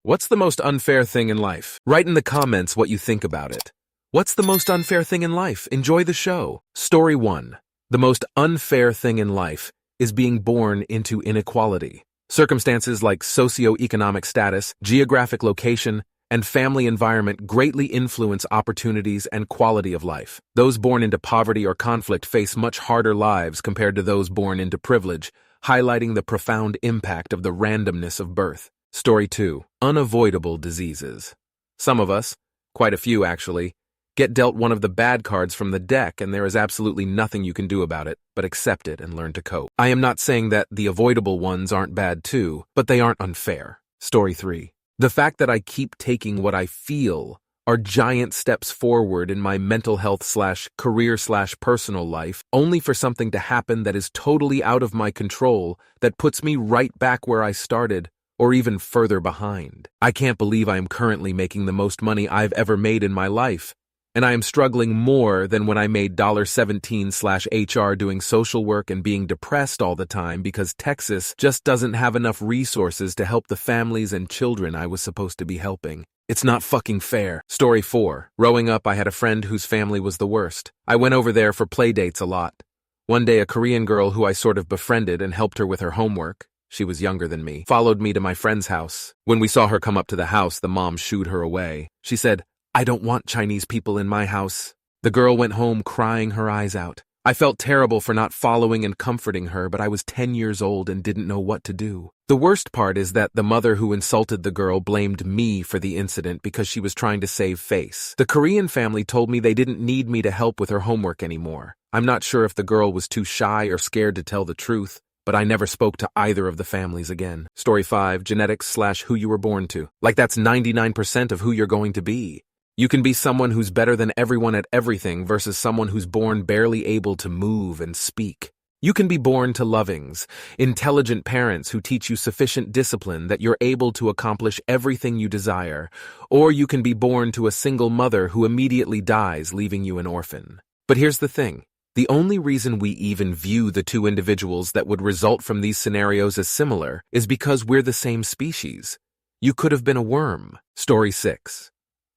What's the most unfair thing in life? Write in the comments what you think about it. What's the most unfair thing in life? Enjoy the show. Story 1. The most unfair thing in life is being born into inequality. Circumstances like socioeconomic status, geographic location, and family environment greatly influence opportunities and quality of life. Those born into poverty or conflict face much harder lives compared to those born into privilege, highlighting the profound impact of the randomness of birth. Story 2. Unavoidable diseases. Some of us, quite a few actually, get dealt one of the bad cards from the deck and there is absolutely nothing you can do about it but accept it and learn to cope. I am not saying that the avoidable ones aren't bad too, but they aren't unfair. Story 3. The fact that I keep taking what I feel are giant steps forward in my mental health/career/personal life, only for something to happen that is totally out of my control, that puts me right back where I started, or even further behind. I can't believe I am currently making the most money I've ever made in my life, and I am struggling more than when I made $17/HR doing social work and being depressed all the time because Texas just doesn't have enough resources to help the families and children I was supposed to be helping. It's not fucking fair. Story 4. Growing up, I had a friend whose family was the worst. I went over there for play dates a lot. One day, a Korean girl who I sort of befriended and helped her with her homework, she was younger than me, followed me to my friend's house. When we saw her come up to the house, the mom shooed her away. She said, "I don't want Chinese people in my house." The girl went home crying her eyes out. I felt terrible for not following and comforting her, but I was 10 years old and didn't know what to do. The worst part is that the mother who insulted the girl blamed me for the incident because she was trying to save face. The Korean family told me they didn't need me to help with her homework anymore. I'm not sure if the girl was too shy or scared to tell the truth, but I never spoke to either of the families again. Story 5. Genetics/who you were born to. Like that's 99% of who you're going to be. You can be someone who's better than everyone at everything versus someone who's born barely able to move and speak. You can be born to lovings, intelligent parents who teach you sufficient discipline that you're able to accomplish everything you desire, or you can be born to a single mother who immediately dies, leaving you an orphan. But here's the thing. The only reason we even view the two individuals that would result from these scenarios as similar is because we're the same species. You could have been a worm. Story 6.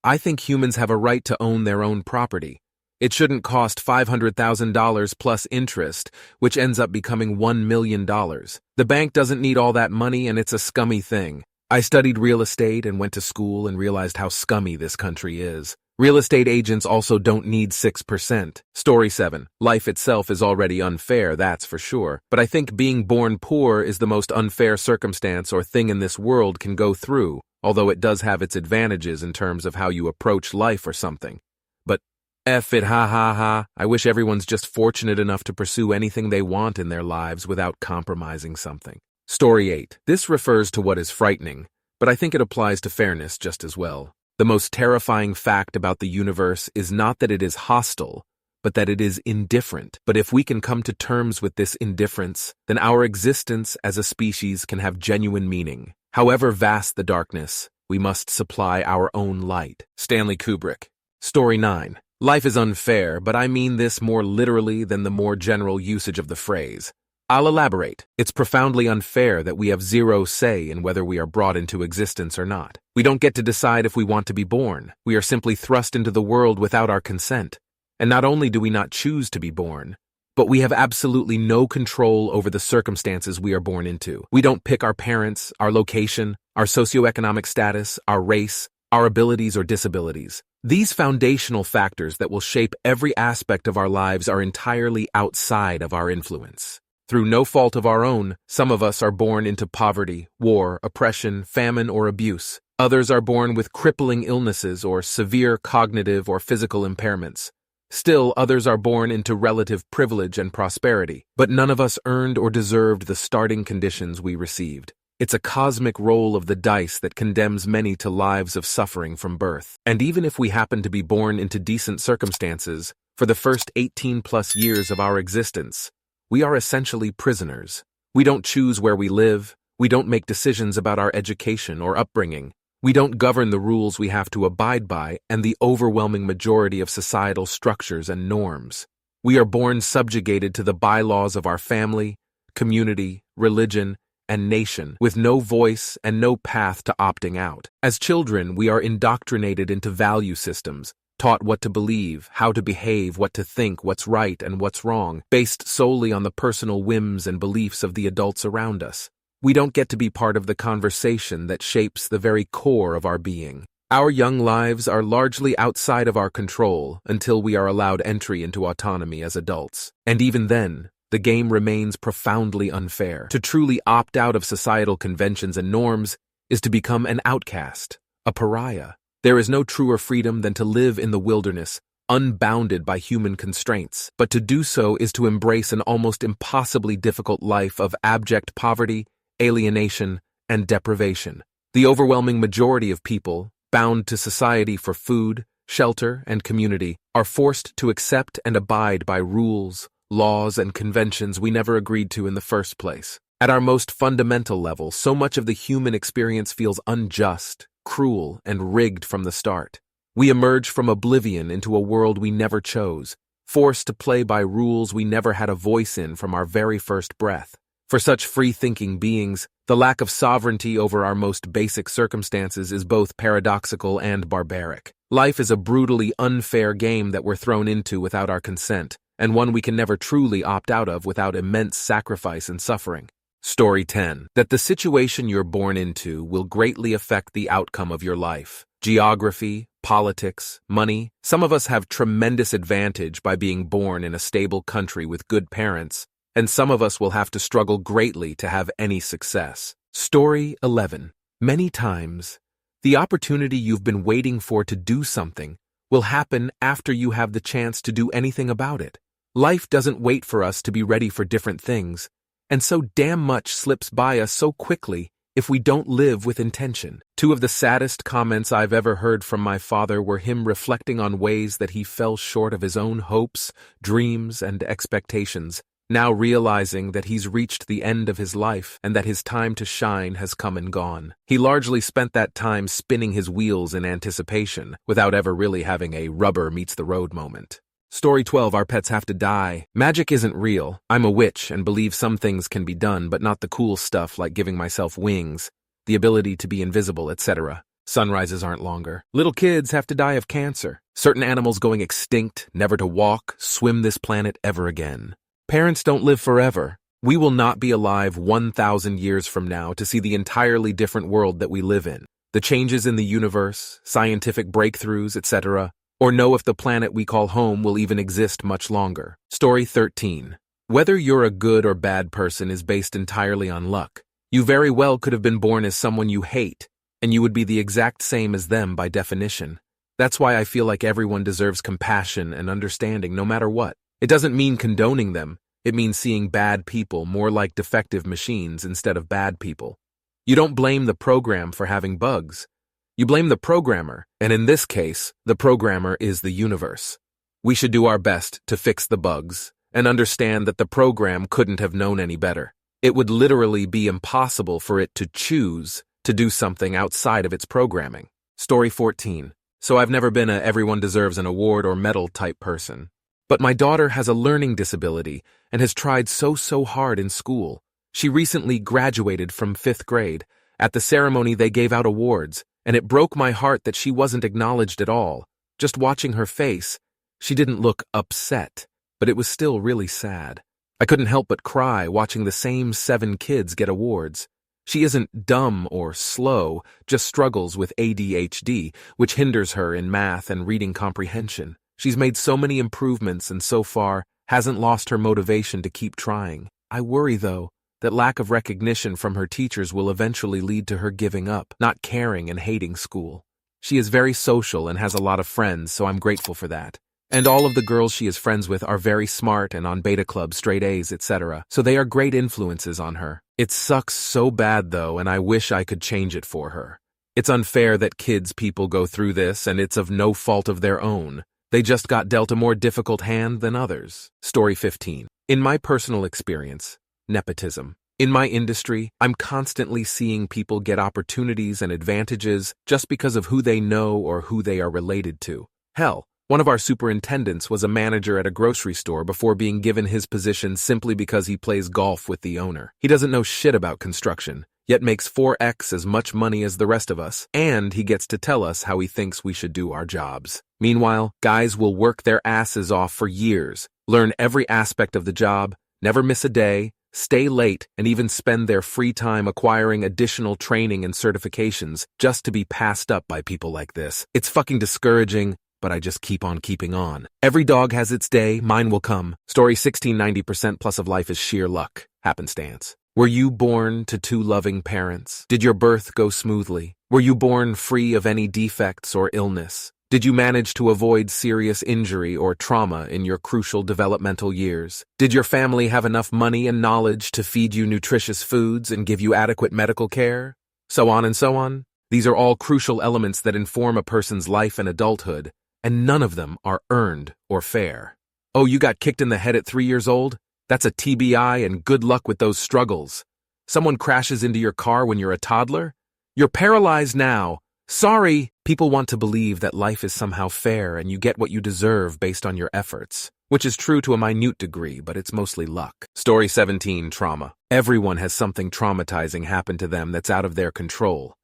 I think humans have a right to own their own property. It shouldn't cost $500,000 plus interest, which ends up becoming $1 million. The bank doesn't need all that money and it's a scummy thing. I studied real estate and went to school and realized how scummy this country is. Real estate agents also don't need 6%. Story 7. Life itself is already unfair, that's for sure. But I think being born poor is the most unfair circumstance or thing in this world can go through, although it does have its advantages in terms of how you approach life or something. But F it, ha ha ha. I wish everyone's just fortunate enough to pursue anything they want in their lives without compromising something. Story 8. This refers to what is frightening, but I think it applies to fairness just as well. The most terrifying fact about the universe is not that it is hostile, but that it is indifferent. But if we can come to terms with this indifference, then our existence as a species can have genuine meaning. However vast the darkness, we must supply our own light. Stanley Kubrick. Story 9. Life is unfair, but I mean this more literally than the more general usage of the phrase. I'll elaborate. It's profoundly unfair that we have zero say in whether we are brought into existence or not. We don't get to decide if we want to be born. We are simply thrust into the world without our consent. And not only do we not choose to be born, but we have absolutely no control over the circumstances we are born into. We don't pick our parents, our location, our socioeconomic status, our race, our abilities or disabilities. These foundational factors that will shape every aspect of our lives are entirely outside of our influence. Through no fault of our own, some of us are born into poverty, war, oppression, famine, or abuse. Others are born with crippling illnesses or severe cognitive or physical impairments. Still, others are born into relative privilege and prosperity, but none of us earned or deserved the starting conditions we received. It's a cosmic roll of the dice that condemns many to lives of suffering from birth. And even if we happen to be born into decent circumstances, for the first 18+ years of our existence, we are essentially prisoners. We don't choose where we live. We don't make decisions about our education or upbringing. We don't govern the rules we have to abide by and the overwhelming majority of societal structures and norms. We are born subjugated to the bylaws of our family, community, religion, and nation, with no voice and no path to opting out. As children, we are indoctrinated into value systems, taught what to believe, how to behave, what to think, what's right and what's wrong, based solely on the personal whims and beliefs of the adults around us. We don't get to be part of the conversation that shapes the very core of our being. Our young lives are largely outside of our control until we are allowed entry into autonomy as adults. And even then, the game remains profoundly unfair. To truly opt out of societal conventions and norms is to become an outcast, a pariah. There is no truer freedom than to live in the wilderness, unbounded by human constraints, but to do so is to embrace an almost impossibly difficult life of abject poverty, alienation, and deprivation. The overwhelming majority of people, bound to society for food, shelter, and community, are forced to accept and abide by rules, laws, and conventions we never agreed to in the first place. At our most fundamental level, so much of the human experience feels unjust, cruel, and rigged from the start. We emerge from oblivion into a world we never chose, forced to play by rules we never had a voice in from our very first breath. For such free-thinking beings, the lack of sovereignty over our most basic circumstances is both paradoxical and barbaric. Life is a brutally unfair game that we're thrown into without our consent, and one we can never truly opt out of without immense sacrifice and suffering. Story 10. That the situation you're born into will greatly affect the outcome of your life. Geography, politics, money. Some of us have tremendous advantage by being born in a stable country with good parents, and some of us will have to struggle greatly to have any success. Story 11. Many times, the opportunity you've been waiting for to do something will happen after you have the chance to do anything about it. Life doesn't wait for us to be ready for different things, and so damn much slips by us so quickly if we don't live with intention. Two of the saddest comments I've ever heard from my father were him reflecting on ways that he fell short of his own hopes, dreams, and expectations, now realizing that he's reached the end of his life and that his time to shine has come and gone. He largely spent that time spinning his wheels in anticipation, without ever really having a rubber meets the road moment. Story 12. Our pets have to die. Magic isn't real. I'm a witch and believe some things can be done, but not the cool stuff like giving myself wings, the ability to be invisible, etc. Sunrises aren't longer. Little kids have to die of cancer. Certain animals going extinct, never to walk, swim this planet ever again. Parents don't live forever. We will not be alive 1,000 years from now to see the entirely different world that we live in, the changes in the universe, scientific breakthroughs, etc., or know if the planet we call home will even exist much longer. Story 13. Whether you're a good or bad person is based entirely on luck. You very well could have been born as someone you hate, and you would be the exact same as them by definition. That's why I feel like everyone deserves compassion and understanding no matter what. It doesn't mean condoning them. It means seeing bad people more like defective machines instead of bad people. You don't blame the program for having bugs. You blame the programmer, and in this case, the programmer is the universe. We should do our best to fix the bugs and understand that the program couldn't have known any better. It would literally be impossible for it to choose to do something outside of its programming. Story 14. So I've never been a everyone deserves an award or medal type person. But my daughter has a learning disability and has tried so hard in school. She recently graduated from 5th grade. At the ceremony, they gave out awards, and it broke my heart that she wasn't acknowledged at all. Just watching her face, she didn't look upset, but it was still really sad. I couldn't help but cry watching the same 7 kids get awards. She isn't dumb or slow, just struggles with ADHD, which hinders her in math and reading comprehension. She's made so many improvements and so far hasn't lost her motivation to keep trying. I worry, though, that lack of recognition from her teachers will eventually lead to her giving up, not caring and hating school. She is very social and has a lot of friends, so I'm grateful for that. And all of the girls she is friends with are very smart and on beta club, straight A's, etc., so they are great influences on her. It sucks so bad, though, and I wish I could change it for her. It's unfair that people go through this, and it's of no fault of their own. They just got dealt a more difficult hand than others. Story 15. In my personal experience, nepotism. In my industry, I'm constantly seeing people get opportunities and advantages just because of who they know or who they are related to. Hell, One of our superintendents was a manager at a grocery store before being given his position simply because he plays golf with the owner. He doesn't know shit about construction, yet makes 4x as much money as the rest of us, and he gets to tell us how he thinks we should do our jobs. Meanwhile, guys will work their asses off for years, learn every aspect of the job, never miss a day, stay late, and even spend their free time acquiring additional training and certifications just to be passed up by people like this. It's fucking discouraging, but I just keep on keeping on. Every dog has its day, mine will come. Story 16, 90% plus of life is sheer luck, happenstance. Were you born to two loving parents? Did your birth go smoothly? Were you born free of any defects or illness? Did you manage to avoid serious injury or trauma in your crucial developmental years? Did your family have enough money and knowledge to feed you nutritious foods and give you adequate medical care? So on and so on. These are all crucial elements that inform a person's life and adulthood, and none of them are earned or fair. Oh, you got kicked in the head at 3 years old? That's a TBI, and good luck with those struggles. Someone crashes into your car when you're a toddler? You're paralyzed now. Sorry. People want to believe that life is somehow fair and you get what you deserve based on your efforts, which is true to a minute degree, but it's mostly luck. Story 17, trauma. Everyone has something traumatizing happen to them that's out of their control.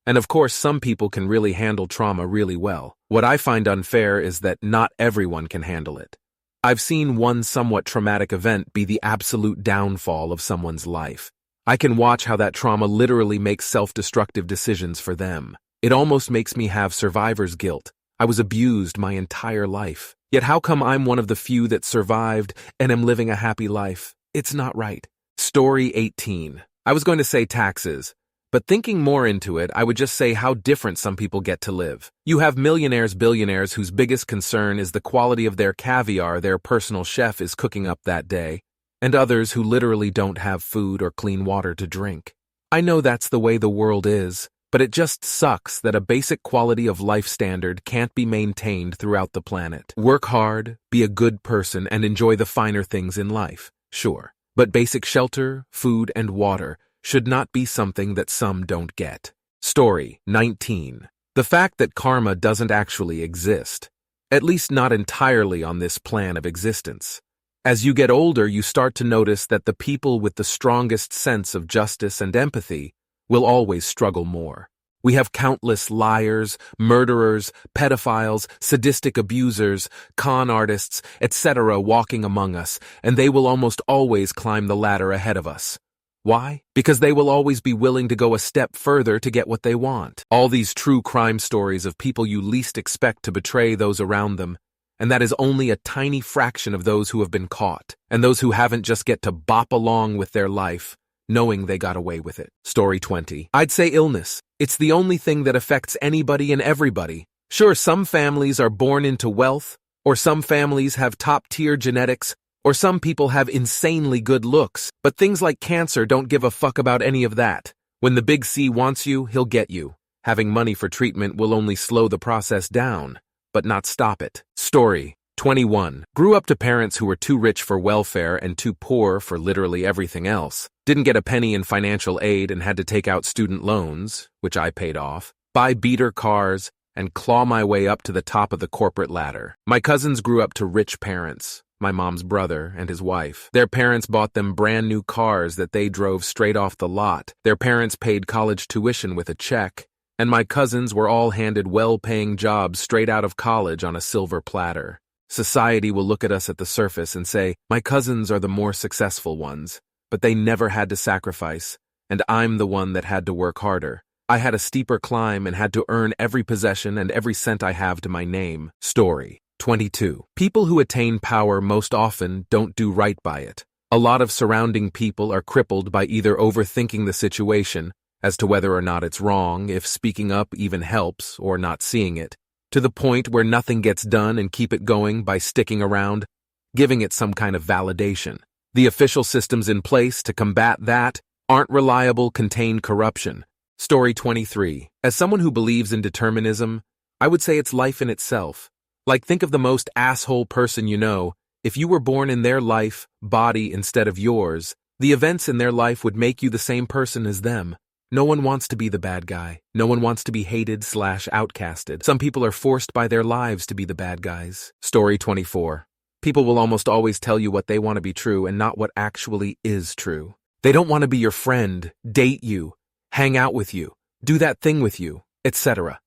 And of course, some people can really handle trauma really well. What I find unfair is that not everyone can handle it. I've seen one somewhat traumatic event be the absolute downfall of someone's life. I can watch how that trauma literally makes self-destructive decisions for them. It almost makes me have survivor's guilt. I was abused my entire life. Yet how come I'm one of the few that survived and am living a happy life? It's not right. Story 18. I was going to say taxes, but thinking more into it, I would just say how different some people get to live. You have millionaires, billionaires whose biggest concern is the quality of their caviar their personal chef is cooking up that day, and others who literally don't have food or clean water to drink. I know that's the way the world is, but it just sucks that a basic quality of life standard can't be maintained throughout the planet. Work hard, be a good person, and enjoy the finer things in life, sure. But basic shelter, food, and water should not be something that some don't get. Story 19. The fact that karma doesn't actually exist, at least not entirely on this plan of existence. As you get older, you start to notice that the people with the strongest sense of justice and empathy will always struggle more. We have countless liars, murderers, pedophiles, sadistic abusers, con artists, etc. walking among us, and they will almost always climb the ladder ahead of us. Why? Because they will always be willing to go a step further to get what they want. All these true crime stories of people you least expect to betray those around them, and that is only a tiny fraction of those who have been caught, and those who haven't just get to bop along with their life, knowing they got away with it. Story 20. I'd say illness. It's the only thing that affects anybody and everybody. Sure, some families are born into wealth, or some families have top-tier genetics, or some people have insanely good looks, but things like cancer don't give a fuck about any of that. When the big C wants you, he'll get you. Having money for treatment will only slow the process down, but not stop it. Story 21. Grew up to parents who were too rich for welfare and too poor for literally everything else. Didn't get a penny in financial aid and had to take out student loans, which I paid off, buy beater cars, and claw my way up to the top of the corporate ladder. My cousins grew up to rich parents, my mom's brother and his wife. Their parents bought them brand new cars that they drove straight off the lot. Their parents paid college tuition with a check, and my cousins were all handed well-paying jobs straight out of college on a silver platter. Society will look at us at the surface and say, my cousins are the more successful ones, but they never had to sacrifice, and I'm the one that had to work harder. I had a steeper climb and had to earn every possession and every cent I have to my name. Story 22. People who attain power most often don't do right by it. A lot of surrounding people are crippled by either overthinking the situation as to whether or not it's wrong, if speaking up even helps, or not seeing it, to the point where nothing gets done and keep it going by sticking around, giving it some kind of validation. The official systems in place to combat that aren't reliable, contain corruption. Story 23. As someone who believes in determinism, I would say it's life in itself. Like, think of the most asshole person you know. If you were born in their life, body instead of yours, the events in their life would make you the same person as them. No one wants to be the bad guy. No one wants to be hated/outcasted. Some people are forced by their lives to be the bad guys. Story 24. People will almost always tell you what they want to be true and not what actually is true. They don't want to be your friend, date you, hang out with you, do that thing with you, etc.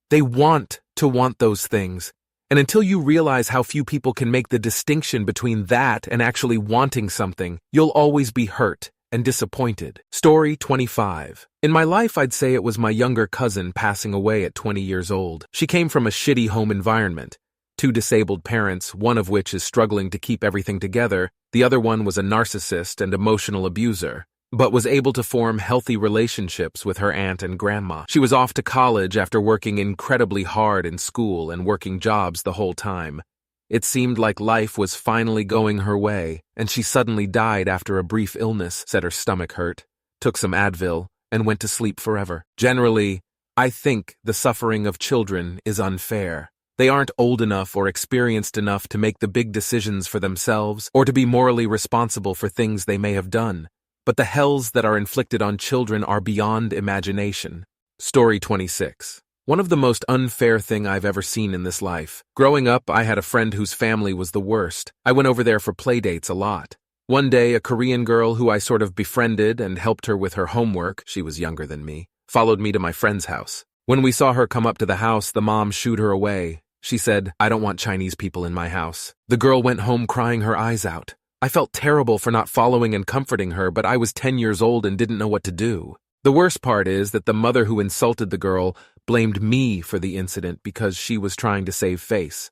They want to want those things. And until you realize how few people can make the distinction between that and actually wanting something, you'll always be hurt and disappointed. Story 25. In my life, I'd say it was my younger cousin passing away at 20 years old. She came from a shitty home environment. 2 disabled parents, one of which is struggling to keep everything together, the other one was a narcissist and emotional abuser, but was able to form healthy relationships with her aunt and grandma. She was off to college after working incredibly hard in school and working jobs the whole time. It seemed like life was finally going her way, and she suddenly died after a brief illness, said her stomach hurt, took some Advil, and went to sleep forever. Generally, I think the suffering of children is unfair. They aren't old enough or experienced enough to make the big decisions for themselves or to be morally responsible for things they may have done. But the hells that are inflicted on children are beyond imagination. Story 26. One of the most unfair thing I've ever seen in this life. Growing up, I had a friend whose family was the worst. I went over there for play dates a lot. One day, a Korean girl who I sort of befriended and helped her with her homework, she was younger than me, followed me to my friend's house. When we saw her come up to the house, the mom shooed her away. She said, "I don't want Chinese people in my house." The girl went home crying her eyes out. I felt terrible for not following and comforting her, but I was 10 years old and didn't know what to do. The worst part is that the mother who insulted the girl blamed me for the incident because she was trying to save face.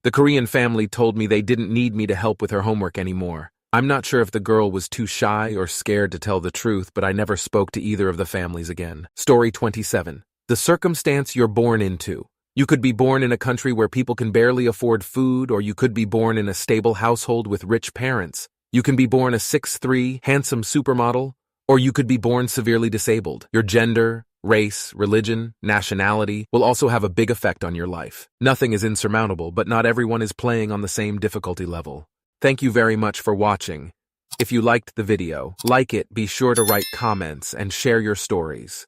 The Korean family told me they didn't need me to help with her homework anymore. I'm not sure if the girl was too shy or scared to tell the truth, but I never spoke to either of the families again. Story 27. The circumstance you're born into. You could be born in a country where people can barely afford food, or you could be born in a stable household with rich parents. You can be born a 6'3", handsome supermodel, or you could be born severely disabled. Your gender, race, religion, nationality will also have a big effect on your life. Nothing is insurmountable, but not everyone is playing on the same difficulty level. Thank you very much for watching. If you liked the video, like it, be sure to write comments and share your stories.